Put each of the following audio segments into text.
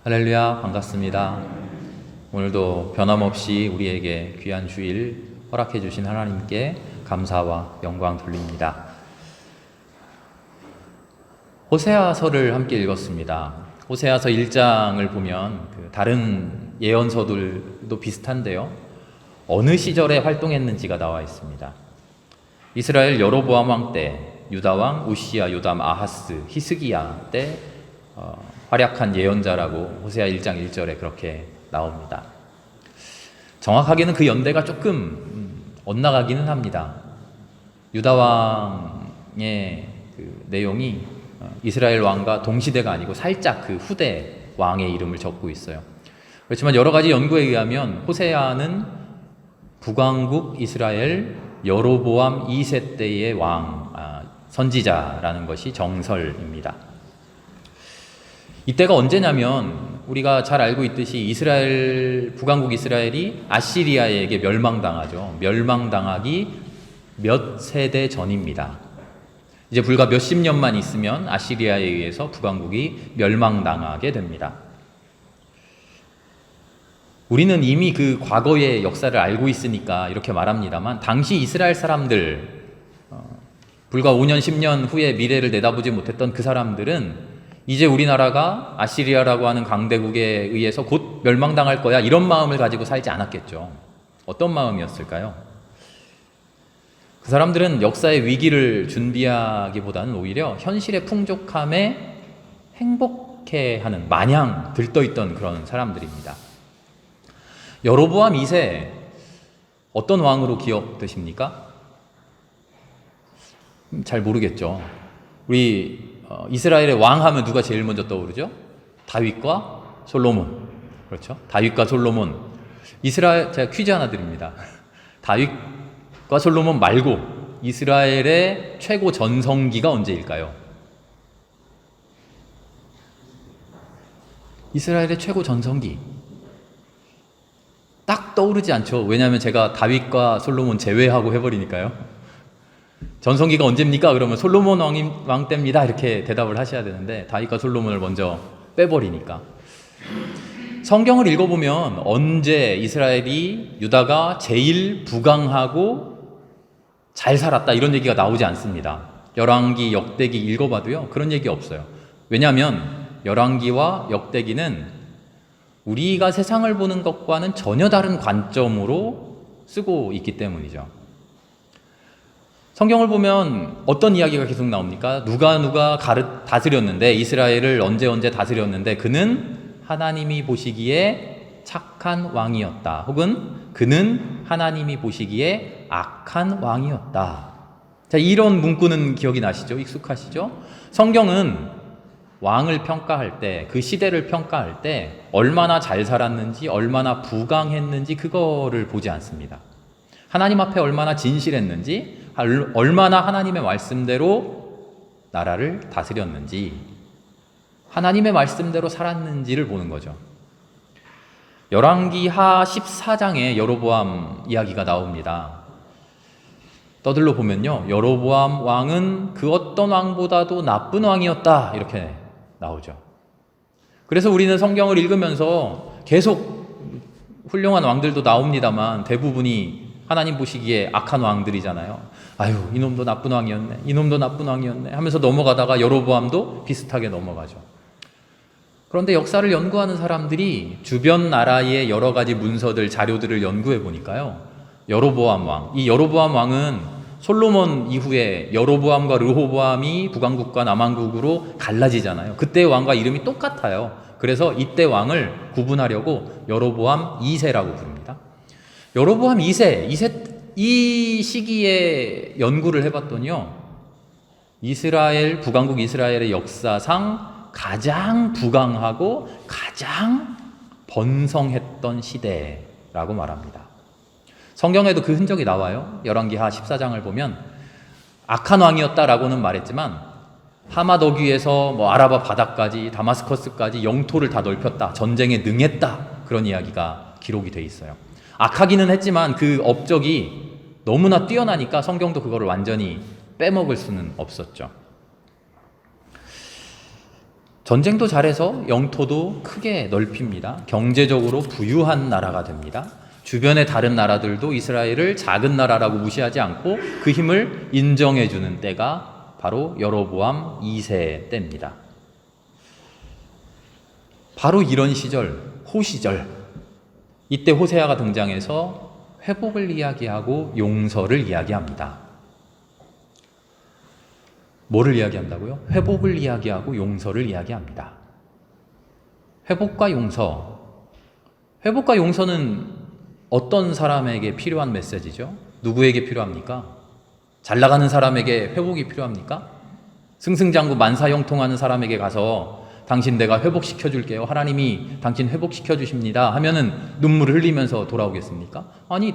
할렐루야, 반갑습니다. 오늘도 변함없이 우리에게 귀한 주일 허락해 주신 하나님께 감사와 영광 돌립니다. 호세아서를 함께 읽었습니다. 호세아서 1장을 보면 다른 예언서들도 비슷한데요, 어느 시절에 활동했는지가 나와 있습니다. 이스라엘 여로보암 왕 때, 유다 왕 우시야, 요담, 아하스, 히스기야 때 활약한 예언자라고 호세아 1장 1절에 그렇게 나옵니다. 정확하게는 그 연대가 조금 엇나가기는 합니다. 유다 왕의 그 내용이 이스라엘 왕과 동시대가 아니고 살짝 그 후대 왕의 이름을 적고 있어요. 그렇지만 여러 가지 연구에 의하면 호세아는 북왕국 이스라엘 여로보암 2세 때의 왕, 선지자라는 것이 정설입니다. 이때가 언제냐면 우리가 잘 알고 있듯이 북왕국 이스라엘이 아시리아에게 멸망당하죠. 멸망당하기 몇 세대 전입니다. 이제 불과 몇십 년만 있으면 아시리아에 의해서 북왕국이 멸망당하게 됩니다. 우리는 이미 그 과거의 역사를 알고 있으니까 이렇게 말합니다만, 당시 이스라엘 사람들, 불과 5년, 10년 후에 미래를 내다보지 못했던 그 사람들은 이제 우리나라가 아시리아라고 하는 강대국에 의해서 곧 멸망당할 거야, 이런 마음을 가지고 살지 않았겠죠. 어떤 마음이었을까요? 그 사람들은 역사의 위기를 준비하기보다는 오히려 현실의 풍족함에 행복해하는, 마냥 들떠있던 그런 사람들입니다. 여로보암 2세 어떤 왕으로 기억되십니까? 잘 모르겠죠. 우리 이스라엘의 왕 하면 누가 제일 먼저 떠오르죠? 다윗과 솔로몬. 그렇죠? 다윗과 솔로몬. 제가 퀴즈 하나 드립니다. 다윗과 솔로몬 말고 이스라엘의 최고 전성기가 언제일까요? 이스라엘의 최고 전성기. 딱 떠오르지 않죠. 왜냐하면 제가 다윗과 솔로몬 제외하고 해버리니까요. 전성기가 언제입니까? 그러면 솔로몬 왕 때입니다, 이렇게 대답을 하셔야 되는데 다윗과 솔로몬을 먼저 빼버리니까. 성경을 읽어보면 언제 이스라엘이, 유다가 제일 부강하고 잘 살았다 이런 얘기가 나오지 않습니다. 열왕기, 역대기 읽어봐도요 그런 얘기 없어요. 왜냐하면 열왕기와 역대기는 우리가 세상을 보는 것과는 전혀 다른 관점으로 쓰고 있기 때문이죠. 성경을 보면 어떤 이야기가 계속 나옵니까? 누가 다스렸는데, 이스라엘을 언제 다스렸는데 그는 하나님이 보시기에 착한 왕이었다, 혹은 그는 하나님이 보시기에 악한 왕이었다. 자, 이런 문구는 기억이 나시죠? 익숙하시죠? 성경은 왕을 평가할 때, 그 시대를 평가할 때 얼마나 잘 살았는지, 얼마나 부강했는지 그거를 보지 않습니다. 하나님 앞에 얼마나 진실했는지, 얼마나 하나님의 말씀대로 나라를 다스렸는지, 하나님의 말씀대로 살았는지를 보는 거죠. 열왕기하 14장에 여로보암 이야기가 나옵니다. 떠들러 보면요, 여로보암 왕은 그 어떤 왕보다도 나쁜 왕이었다, 이렇게 나오죠. 그래서 우리는 성경을 읽으면서 계속 훌륭한 왕들도 나옵니다만 대부분이 하나님 보시기에 악한 왕들이잖아요. 아유, 이놈도 나쁜 왕이었네, 이놈도 나쁜 왕이었네 하면서 넘어가다가 여로보암도 비슷하게 넘어가죠. 그런데 역사를 연구하는 사람들이 주변 나라의 여러 가지 문서들, 자료들을 연구해 보니까요, 여로보암 왕, 이 여로보암 왕은 솔로몬 이후에 여로보암과 르호보암이 북왕국과 남왕국으로 갈라지잖아요. 그때의 왕과 이름이 똑같아요. 그래서 이때 왕을 구분하려고 여로보암 2세라고 부릅니다. 여로보암 2세, 이 시기에 연구를 해봤더니요, 북왕국 이스라엘의 역사상 가장 부강하고 가장 번성했던 시대라고 말합니다. 성경에도 그 흔적이 나와요. 열왕기하 14장을 보면 악한 왕이었다라고는 말했지만 하마더기에서 아라바 바다까지, 다마스커스까지 영토를 다 넓혔다, 전쟁에 능했다, 그런 이야기가 기록이 돼 있어요. 악하기는 했지만 그 업적이 너무나 뛰어나니까 성경도 그거를 완전히 빼먹을 수는 없었죠. 전쟁도 잘해서 영토도 크게 넓힙니다. 경제적으로 부유한 나라가 됩니다. 주변의 다른 나라들도 이스라엘을 작은 나라라고 무시하지 않고 그 힘을 인정해주는 때가 바로 여로보암 2세 때입니다. 바로 이런 시절, 호시절, 이때 호세아가 등장해서 회복을 이야기하고 용서를 이야기합니다. 뭐를 이야기한다고요? 회복을 이야기하고 용서를 이야기합니다. 회복과 용서. 회복과 용서는 어떤 사람에게 필요한 메시지죠? 누구에게 필요합니까? 잘 나가는 사람에게 회복이 필요합니까? 승승장구 만사형통하는 사람에게 가서 당신 내가 회복시켜 줄게요. 하나님이 당신 회복시켜 주십니다. 하면은 눈물을 흘리면서 돌아오겠습니까? 아니,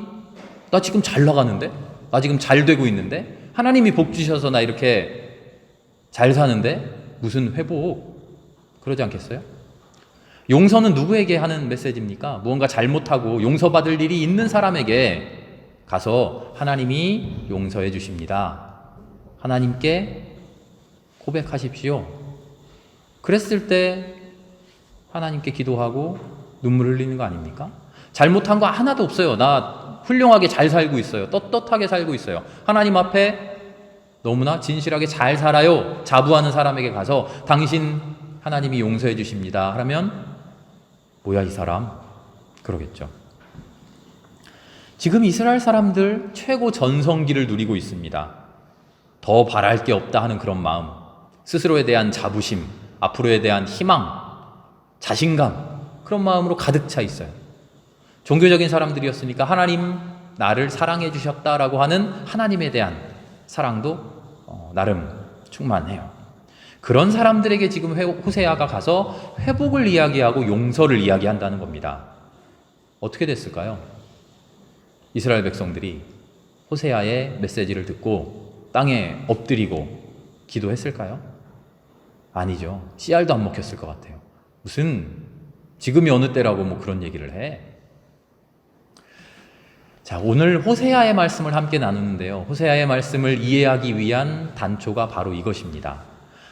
나 지금 잘 나가는데? 나 지금 잘 되고 있는데? 하나님이 복 주셔서 나 이렇게 잘 사는데? 무슨 회복? 그러지 않겠어요? 용서는 누구에게 하는 메시지입니까? 무언가 잘못하고 용서받을 일이 있는 사람에게 가서 하나님이 용서해 주십니다. 하나님께 고백하십시오. 그랬을 때 하나님께 기도하고 눈물 흘리는 거 아닙니까? 잘못한 거 하나도 없어요. 나 훌륭하게 잘 살고 있어요. 떳떳하게 살고 있어요. 하나님 앞에 너무나 진실하게 잘 살아요. 자부하는 사람에게 가서 당신 하나님이 용서해 주십니다. 하면 뭐야 이 사람? 그러겠죠. 지금 이스라엘 사람들 최고 전성기를 누리고 있습니다. 더 바랄 게 없다 하는 그런 마음, 스스로에 대한 자부심, 앞으로에 대한 희망, 자신감, 그런 마음으로 가득 차 있어요. 종교적인 사람들이었으니까 하나님 나를 사랑해 주셨다라고 하는 하나님에 대한 사랑도 나름 충만해요. 그런 사람들에게 지금 호세아가 가서 회복을 이야기하고 용서를 이야기한다는 겁니다. 어떻게 됐을까요? 이스라엘 백성들이 호세아의 메시지를 듣고 땅에 엎드리고 기도했을까요? 아니죠. 씨알도 안 먹혔을 것 같아요. 무슨 지금이 어느 때라고 뭐 그런 얘기를 해. 자, 오늘 호세아의 말씀을 함께 나누는데요. 호세아의 말씀을 이해하기 위한 단초가 바로 이것입니다.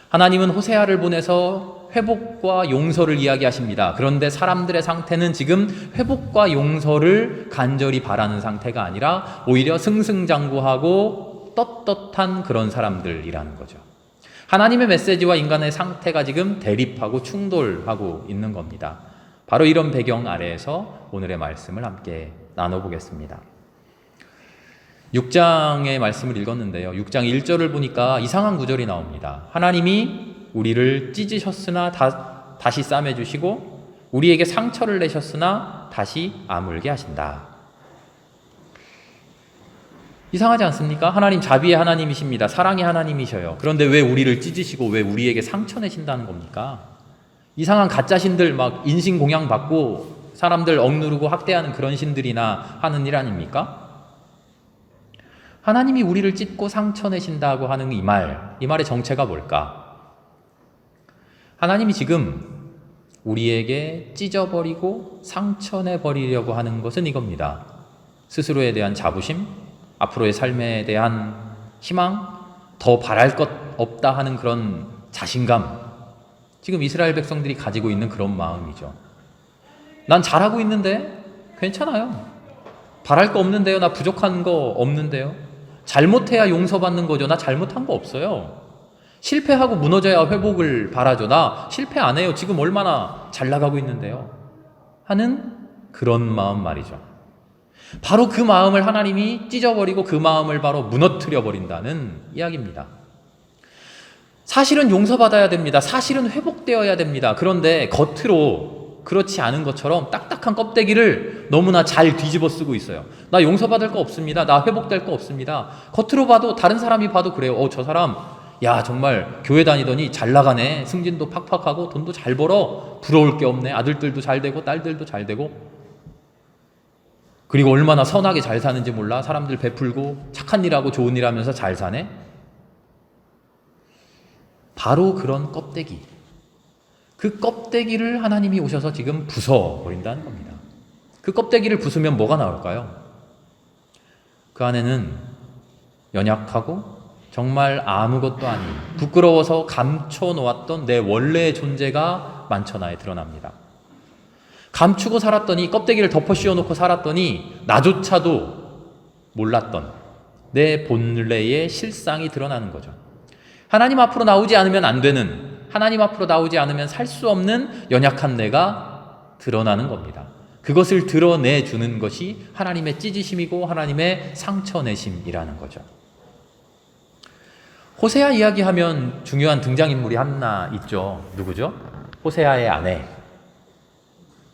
하나님은 호세아를 보내서 회복과 용서를 이야기하십니다. 그런데 사람들의 상태는 지금 회복과 용서를 간절히 바라는 상태가 아니라 오히려 승승장구하고 떳떳한 그런 사람들이라는 거죠. 하나님의 메시지와 인간의 상태가 지금 대립하고 충돌하고 있는 겁니다. 바로 이런 배경 아래에서 오늘의 말씀을 함께 나눠보겠습니다. 6장의 말씀을 읽었는데요. 6장 1절을 보니까 이상한 구절이 나옵니다. 하나님이 우리를 찢으셨으나 다시 싸매주시고 우리에게 상처를 내셨으나 다시 아물게 하신다. 이상하지 않습니까? 하나님 자비의 하나님이십니다. 사랑의 하나님이셔요. 그런데 왜 우리를 찢으시고 왜 우리에게 상처 내신다는 겁니까? 이상한 가짜 신들 막 인신공양 받고 사람들 억누르고 학대하는 그런 신들이나 하는 일 아닙니까? 하나님이 우리를 찢고 상처 내신다고 하는 이 말의 정체가 뭘까? 하나님이 지금 우리에게 찢어버리고 상처 내버리려고 하는 것은 이겁니다. 스스로에 대한 자부심, 앞으로의 삶에 대한 희망, 더 바랄 것 없다 하는 그런 자신감, 지금 이스라엘 백성들이 가지고 있는 그런 마음이죠. 난 잘하고 있는데 괜찮아요. 바랄 거 없는데요. 나 부족한 거 없는데요. 잘못해야 용서받는 거죠. 나 잘못한 거 없어요. 실패하고 무너져야 회복을 바라죠. 나 실패 안 해요. 지금 얼마나 잘 나가고 있는데요. 하는 그런 마음 말이죠. 바로 그 마음을 하나님이 찢어버리고 그 마음을 바로 무너뜨려 버린다는 이야기입니다. 사실은 용서받아야 됩니다. 사실은 회복되어야 됩니다. 그런데 겉으로 그렇지 않은 것처럼 딱딱한 껍데기를 너무나 잘 뒤집어 쓰고 있어요. 나 용서받을 거 없습니다. 나 회복될 거 없습니다. 겉으로 봐도 다른 사람이 봐도 그래요. 저 사람 야 정말 교회 다니더니 잘 나가네. 승진도 팍팍하고 돈도 잘 벌어. 부러울 게 없네. 아들들도 잘 되고 딸들도 잘 되고 그리고 얼마나 선하게 잘 사는지 몰라. 사람들 베풀고 착한 일하고 좋은 일 하면서 잘 사네. 바로 그런 껍데기, 그 껍데기를 하나님이 오셔서 지금 부숴버린다는 겁니다. 그 껍데기를 부수면 뭐가 나올까요? 그 안에는 연약하고 정말 아무것도 아닌, 부끄러워서 감춰놓았던 내 원래의 존재가 만천하에 드러납니다. 감추고 살았더니, 껍데기를 덮어 씌워놓고 살았더니 나조차도 몰랐던 내 본래의 실상이 드러나는 거죠. 하나님 앞으로 나오지 않으면 안 되는, 하나님 앞으로 나오지 않으면 살 수 없는 연약한 내가 드러나는 겁니다. 그것을 드러내주는 것이 하나님의 찢으심이고 하나님의 상처내심이라는 거죠. 호세아 이야기하면 중요한 등장인물이 하나 있죠. 누구죠? 호세아의 아내.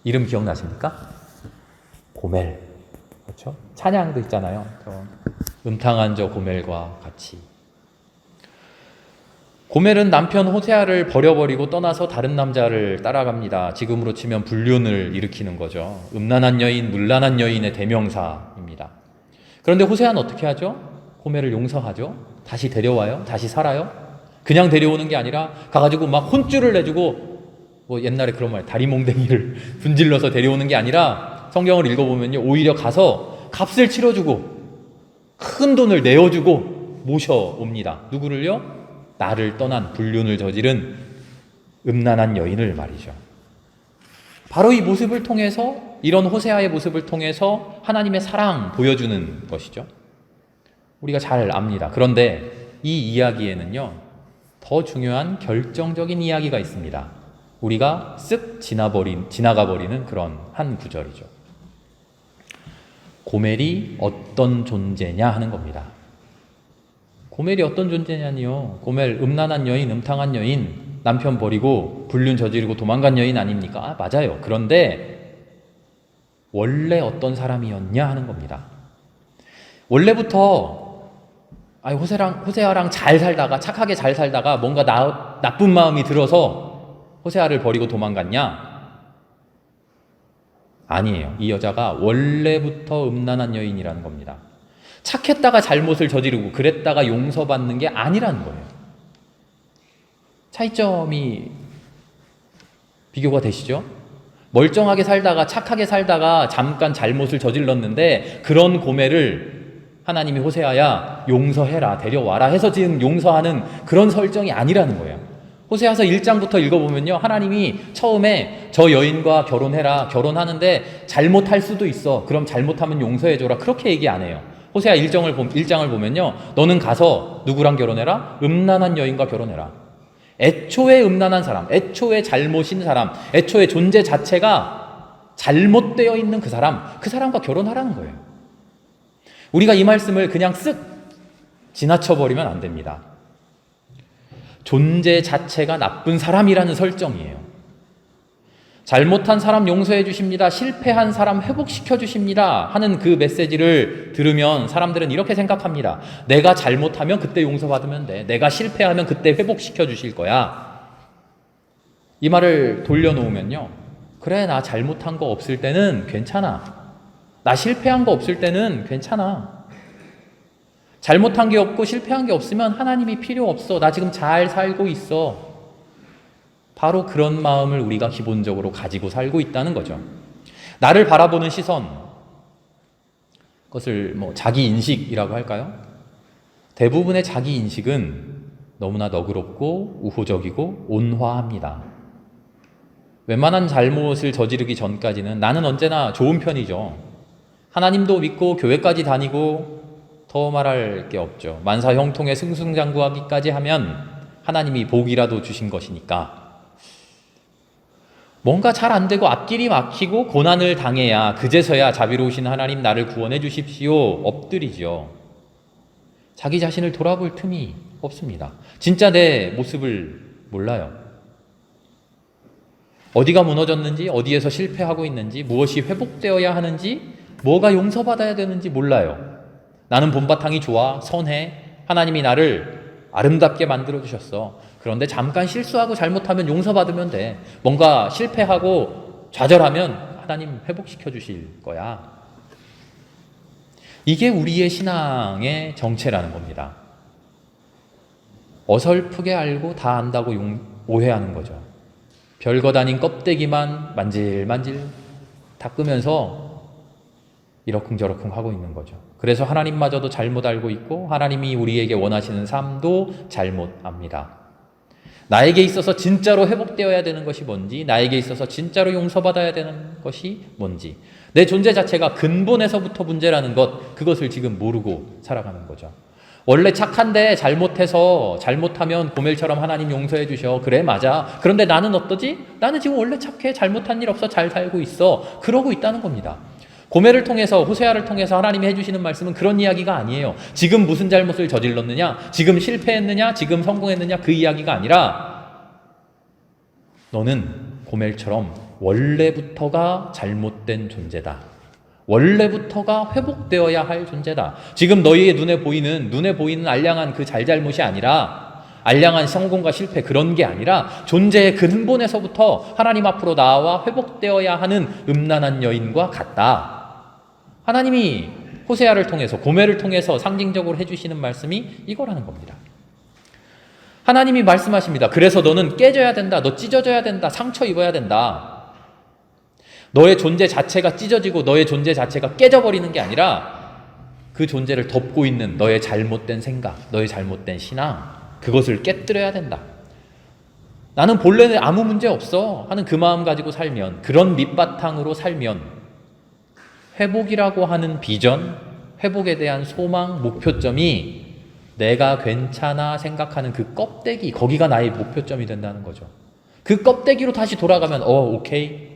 이름 기억나십니까? 고멜. 그렇죠? 찬양도 있잖아요. 음탕한 저 고멜과 같이. 고멜은 남편 호세아를 버려버리고 떠나서 다른 남자를 따라갑니다. 지금으로 치면 불륜을 일으키는 거죠. 음란한 여인, 물란한 여인의 대명사입니다. 그런데 호세아는 어떻게 하죠? 고멜을 용서하죠. 다시 데려와요. 다시 살아요. 그냥 데려오는 게 아니라 가가지고 막 혼쭐을 내주고, 뭐 옛날에 그런 말, 다리몽댕이를 분질러서 데려오는 게 아니라 성경을 읽어보면요, 오히려 가서 값을 치러주고 큰 돈을 내어주고 모셔옵니다. 누구를요? 나를 떠난, 불륜을 저지른 음란한 여인을 말이죠. 바로 이 모습을 통해서, 이런 호세아의 모습을 통해서 하나님의 사랑 보여주는 것이죠. 우리가 잘 압니다. 그런데 이 이야기에는요, 더 중요한 결정적인 이야기가 있습니다. 우리가 쓱 지나가 버리는 그런 한 구절이죠. 고멜이 어떤 존재냐 하는 겁니다. 고멜이 어떤 존재냐니요. 고멜, 음란한 여인, 음탕한 여인, 남편 버리고 불륜 저지르고 도망간 여인 아닙니까? 맞아요. 그런데 원래 어떤 사람이었냐 하는 겁니다. 원래부터 호세아랑 잘 살다가, 착하게 잘 살다가 뭔가 나쁜 마음이 들어서 호세아를 버리고 도망갔냐? 아니에요. 이 여자가 원래부터 음란한 여인이라는 겁니다. 착했다가 잘못을 저지르고 그랬다가 용서받는 게 아니라는 거예요. 차이점이 비교가 되시죠? 멀쩡하게 살다가, 착하게 살다가 잠깐 잘못을 저질렀는데 그런 고멜을 하나님이 호세아야 용서해라, 데려와라 해서 지금 용서하는 그런 설정이 아니라는 거예요. 호세아서 1장부터 읽어보면요, 하나님이 처음에 저 여인과 결혼해라, 결혼하는데 잘못할 수도 있어, 그럼 잘못하면 용서해줘라, 그렇게 얘기 안 해요. 호세아 1장을 보면요, 너는 가서 누구랑 결혼해라? 음란한 여인과 결혼해라. 애초에 음란한 사람, 애초에 잘못인 사람, 애초에 존재 자체가 잘못되어 있는 그 사람과 결혼하라는 거예요. 우리가 이 말씀을 그냥 쓱 지나쳐버리면 안 됩니다. 존재 자체가 나쁜 사람이라는 설정이에요. 잘못한 사람 용서해 주십니다, 실패한 사람 회복시켜 주십니다 하는 그 메시지를 들으면 사람들은 이렇게 생각합니다. 내가 잘못하면 그때 용서받으면 돼. 내가 실패하면 그때 회복시켜 주실 거야. 이 말을 돌려놓으면요, 그래, 나 잘못한 거 없을 때는 괜찮아. 나 실패한 거 없을 때는 괜찮아. 잘못한 게 없고 실패한 게 없으면 하나님이 필요 없어. 나 지금 잘 살고 있어. 바로 그런 마음을 우리가 기본적으로 가지고 살고 있다는 거죠. 나를 바라보는 시선, 그것을 자기 인식이라고 할까요? 대부분의 자기 인식은 너무나 너그럽고 우호적이고 온화합니다. 웬만한 잘못을 저지르기 전까지는 나는 언제나 좋은 편이죠. 하나님도 믿고 교회까지 다니고 더 말할 게 없죠. 만사 형통에 승승장구하기까지 하면 하나님이 복이라도 주신 것이니까. 뭔가 잘 안 되고 앞길이 막히고 고난을 당해야, 그제서야 자비로우신 하나님 나를 구원해 주십시오 엎드리죠. 자기 자신을 돌아볼 틈이 없습니다. 진짜 내 모습을 몰라요. 어디가 무너졌는지, 어디에서 실패하고 있는지, 무엇이 회복되어야 하는지, 뭐가 용서받아야 되는지 몰라요. 나는 본바탕이 좋아, 선해, 하나님이 나를 아름답게 만들어주셨어. 그런데 잠깐 실수하고 잘못하면 용서받으면 돼. 뭔가 실패하고 좌절하면 하나님 회복시켜 주실 거야. 이게 우리의 신앙의 정체라는 겁니다. 어설프게 알고 다 안다고 오해하는 거죠. 별것 아닌 껍데기만 만질만질 닦으면서 이러쿵저러쿵 하고 있는 거죠. 그래서 하나님마저도 잘못 알고 있고 하나님이 우리에게 원하시는 삶도 잘못 압니다. 나에게 있어서 진짜로 회복되어야 되는 것이 뭔지, 나에게 있어서 진짜로 용서받아야 되는 것이 뭔지, 내 존재 자체가 근본에서부터 문제라는 것, 그것을 지금 모르고 살아가는 거죠. 원래 착한데 잘못하면 고멜처럼 하나님 용서해 주셔. 그래, 맞아. 그런데 나는 어떠지? 나는 지금 원래 착해. 잘못한 일 없어. 잘 살고 있어. 그러고 있다는 겁니다. 고멜을 통해서, 호세아를 통해서 하나님이 해주시는 말씀은 그런 이야기가 아니에요. 지금 무슨 잘못을 저질렀느냐, 지금 실패했느냐, 지금 성공했느냐, 그 이야기가 아니라 너는 고멜처럼 원래부터가 잘못된 존재다. 원래부터가 회복되어야 할 존재다. 지금 너희의 눈에 보이는 알량한 그 잘잘못이 아니라, 알량한 성공과 실패, 그런 게 아니라 존재의 근본에서부터 하나님 앞으로 나와 회복되어야 하는 음란한 여인과 같다. 하나님이 호세아를 통해서, 고멜을 통해서 상징적으로 해주시는 말씀이 이거라는 겁니다. 하나님이 말씀하십니다. 그래서 너는 깨져야 된다. 너 찢어져야 된다. 상처 입어야 된다. 너의 존재 자체가 찢어지고 너의 존재 자체가 깨져버리는 게 아니라 그 존재를 덮고 있는 너의 잘못된 생각, 너의 잘못된 신앙, 그것을 깨뜨려야 된다. 나는 본래는 아무 문제 없어 하는 그 마음 가지고 살면, 그런 밑바탕으로 살면 회복이라고 하는 비전, 회복에 대한 소망, 목표점이 내가 괜찮아 생각하는 그 껍데기, 거기가 나의 목표점이 된다는 거죠. 그 껍데기로 다시 돌아가면 오케이?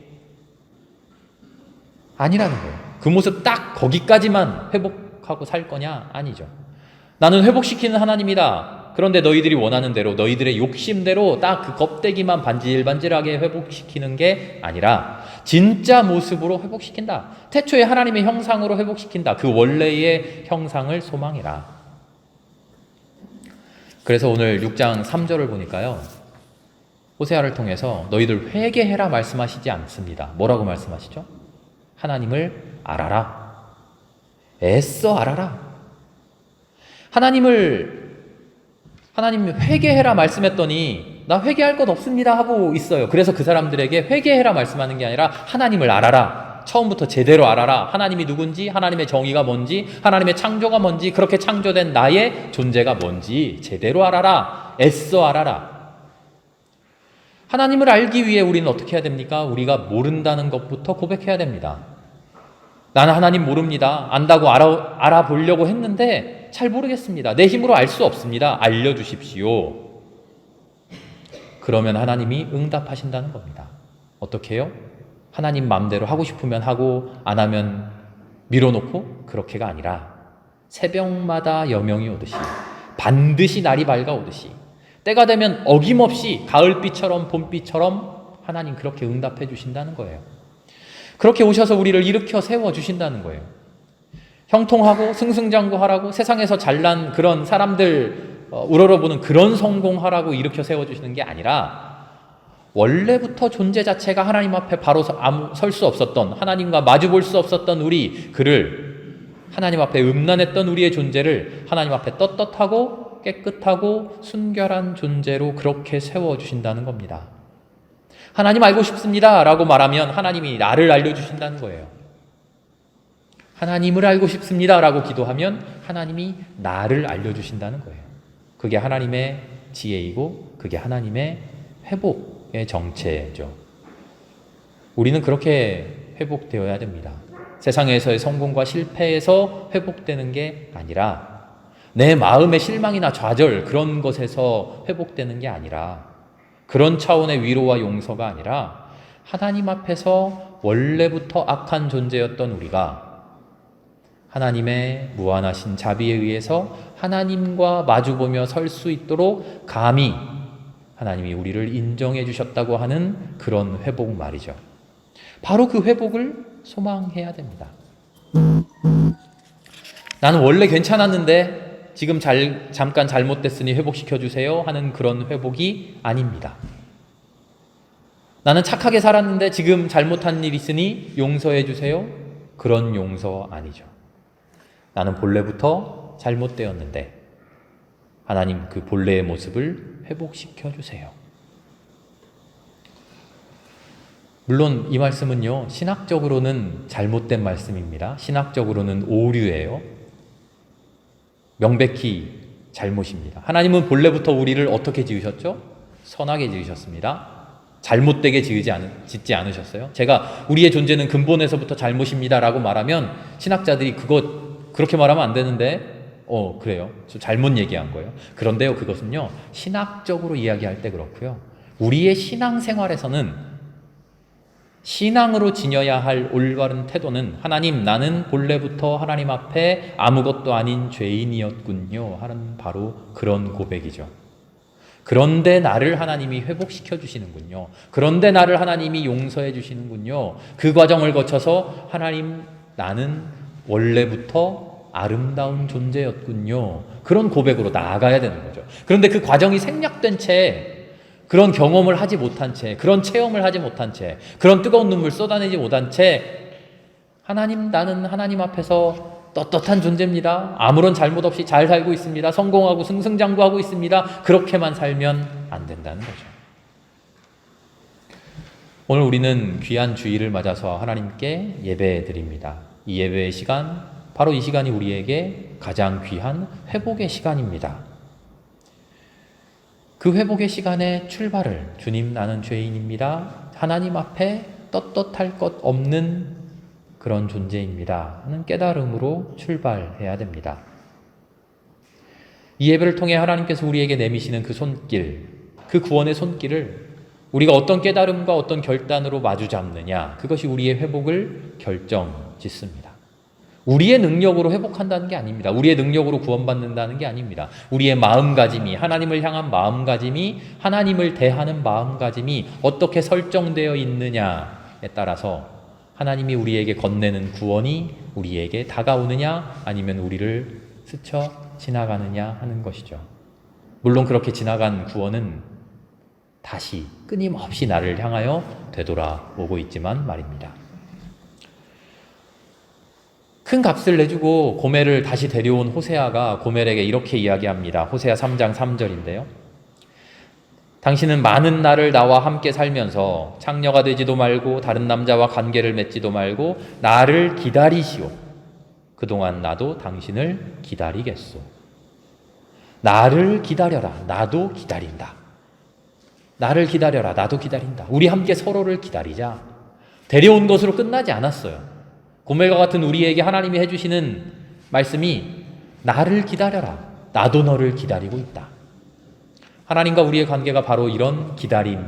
아니라는 거예요. 그 모습 딱 거기까지만 회복하고 살 거냐? 아니죠. 나는 회복시키는 하나님이다. 그런데 너희들이 원하는 대로, 너희들의 욕심대로 딱 그 껍데기만 반질반질하게 회복시키는 게 아니라 진짜 모습으로 회복시킨다. 태초에 하나님의 형상으로 회복시킨다. 그 원래의 형상을 소망해라. 그래서 오늘 6장 3절을 보니까요, 호세아를 통해서 너희들 회개해라 말씀하시지 않습니다. 뭐라고 말씀하시죠? 하나님을 알아라. 애써 알아라. 하나님 회개해라 말씀했더니 나 회개할 것 없습니다 하고 있어요. 그래서 그 사람들에게 회개해라 말씀하는 게 아니라 하나님을 알아라. 처음부터 제대로 알아라. 하나님이 누군지, 하나님의 정의가 뭔지, 하나님의 창조가 뭔지, 그렇게 창조된 나의 존재가 뭔지 제대로 알아라. 애써 알아라. 하나님을 알기 위해 우리는 어떻게 해야 됩니까? 우리가 모른다는 것부터 고백해야 됩니다. 나는 하나님 모릅니다. 안다고 알아보려고 했는데 잘 모르겠습니다. 내 힘으로 알 수 없습니다. 알려주십시오. 그러면 하나님이 응답하신다는 겁니다. 어떻게 해요? 하나님 마음대로 하고 싶으면 하고 안 하면 밀어놓고, 그렇게가 아니라 새벽마다 여명이 오듯이, 반드시 날이 밝아오듯이, 때가 되면 어김없이 가을비처럼 봄비처럼 하나님 그렇게 응답해 주신다는 거예요. 그렇게 오셔서 우리를 일으켜 세워주신다는 거예요. 형통하고 승승장구하라고, 세상에서 잘난 그런 사람들 우러러보는 그런 성공하라고 일으켜 세워주시는 게 아니라 원래부터 존재 자체가 하나님 앞에 바로 설 수 없었던, 하나님과 마주볼 수 없었던 그를 하나님 앞에 음란했던 우리의 존재를 하나님 앞에 떳떳하고 깨끗하고 순결한 존재로 그렇게 세워주신다는 겁니다. 하나님 알고 싶습니다 라고 말하면 하나님이 나를 알려주신다는 거예요. 하나님을 알고 싶습니다 라고 기도하면 하나님이 나를 알려주신다는 거예요. 그게 하나님의 지혜이고 그게 하나님의 회복의 정체죠. 우리는 그렇게 회복되어야 됩니다. 세상에서의 성공과 실패에서 회복되는 게 아니라, 내 마음의 실망이나 좌절, 그런 것에서 회복되는 게 아니라, 그런 차원의 위로와 용서가 아니라 하나님 앞에서 원래부터 악한 존재였던 우리가 하나님의 무한하신 자비에 의해서 하나님과 마주보며 설 수 있도록 감히 하나님이 우리를 인정해 주셨다고 하는 그런 회복 말이죠. 바로 그 회복을 소망해야 됩니다. 나는 원래 괜찮았는데 지금 잠깐 잘못됐으니 회복시켜 주세요 하는 그런 회복이 아닙니다. 나는 착하게 살았는데 지금 잘못한 일 있으니 용서해 주세요. 그런 용서 아니죠. 나는 본래부터 잘못되었는데 하나님 그 본래의 모습을 회복시켜 주세요. 물론 이 말씀은요, 신학적으로는 잘못된 말씀입니다. 신학적으로는 오류예요. 명백히 잘못입니다. 하나님은 본래부터 우리를 어떻게 지으셨죠? 선하게 지으셨습니다. 잘못되게 짓지 않으셨어요. 제가 우리의 존재는 근본에서부터 잘못입니다 라고 말하면 신학자들이 그렇게 말하면 안 되는데 그래요. 저 잘못 얘기한 거예요. 그런데요, 그것은요, 신학적으로 이야기할 때 그렇고요. 우리의 신앙생활에서는 신앙으로 지녀야 할 올바른 태도는 하나님, 나는 본래부터 하나님 앞에 아무것도 아닌 죄인이었군요 하는 바로 그런 고백이죠. 그런데 나를 하나님이 회복시켜 주시는군요. 그런데 나를 하나님이 용서해 주시는군요. 그 과정을 거쳐서 하나님, 나는 원래부터 아름다운 존재였군요. 그런 고백으로 나아가야 되는 거죠. 그런데 그 과정이 생략된 채, 그런 경험을 하지 못한 채, 그런 체험을 하지 못한 채, 그런 뜨거운 눈물 쏟아내지 못한 채, 하나님, 나는 하나님 앞에서 떳떳한 존재입니다. 아무런 잘못 없이 잘 살고 있습니다. 성공하고 승승장구하고 있습니다. 그렇게만 살면 안 된다는 거죠. 오늘 우리는 귀한 주일을 맞아서 하나님께 예배 드립니다. 이 예배의 시간, 바로 이 시간이 우리에게 가장 귀한 회복의 시간입니다. 그 회복의 시간의 출발을 주님, 나는 죄인입니다. 하나님 앞에 떳떳할 것 없는 그런 존재입니다 하는 깨달음으로 출발해야 됩니다. 이 예배를 통해 하나님께서 우리에게 내미시는 그 손길, 그 구원의 손길을 우리가 어떤 깨달음과 어떤 결단으로 마주 잡느냐, 그것이 우리의 회복을 결정짓습니다. 우리의 능력으로 회복한다는 게 아닙니다. 우리의 능력으로 구원받는다는 게 아닙니다. 우리의 마음가짐이, 하나님을 향한 마음가짐이, 하나님을 대하는 마음가짐이 어떻게 설정되어 있느냐에 따라서 하나님이 우리에게 건네는 구원이 우리에게 다가오느냐 아니면 우리를 스쳐 지나가느냐 하는 것이죠. 물론 그렇게 지나간 구원은 다시 끊임없이 나를 향하여 되돌아오고 있지만 말입니다. 큰 값을 내주고 고멜을 다시 데려온 호세아가 고멜에게 이렇게 이야기합니다. 호세아 3장 3절인데요. 당신은 많은 날을 나와 함께 살면서 창녀가 되지도 말고 다른 남자와 관계를 맺지도 말고 나를 기다리시오. 그동안 나도 당신을 기다리겠소. 나를 기다려라. 나도 기다린다. 나를 기다려라. 나도 기다린다. 우리 함께 서로를 기다리자. 데려온 것으로 끝나지 않았어요. 고멜과 같은 우리에게 하나님이 해주시는 말씀이 나를 기다려라. 나도 너를 기다리고 있다. 하나님과 우리의 관계가 바로 이런 기다림이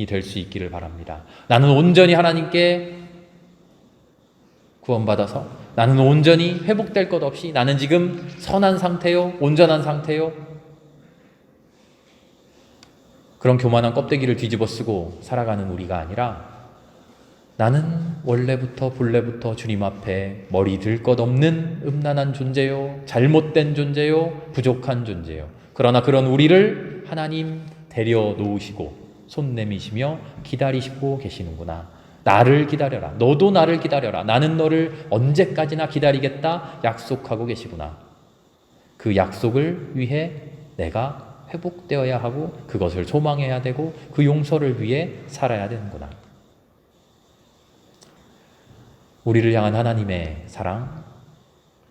될 수 있기를 바랍니다. 나는 온전히 하나님께 구원받아서 나는 온전히 회복될 것 없이 나는 지금 선한 상태요, 온전한 상태요. 그런 교만한 껍데기를 뒤집어 쓰고 살아가는 우리가 아니라 나는 원래부터 본래부터 주님 앞에 머리 들 것 없는 음란한 존재요, 잘못된 존재요, 부족한 존재요. 그러나 그런 우리를 하나님 데려놓으시고 손 내미시며 기다리시고 계시는구나. 나를 기다려라. 너도 나를 기다려라. 나는 너를 언제까지나 기다리겠다 약속하고 계시구나. 그 약속을 위해 내가 회복되어야 하고 그것을 소망해야 되고 그 용서를 위해 살아야 되는구나. 우리를 향한 하나님의 사랑,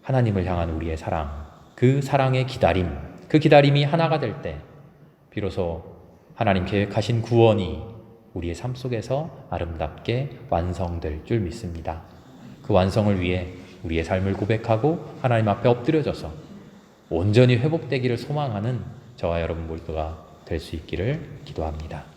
하나님을 향한 우리의 사랑, 그 사랑의 기다림, 그 기다림이 하나가 될 때 비로소 하나님 계획하신 구원이 우리의 삶 속에서 아름답게 완성될 줄 믿습니다. 그 완성을 위해 우리의 삶을 고백하고 하나님 앞에 엎드려져서 온전히 회복되기를 소망하는 저와 여러분 모두가 될 수 있기를 기도합니다.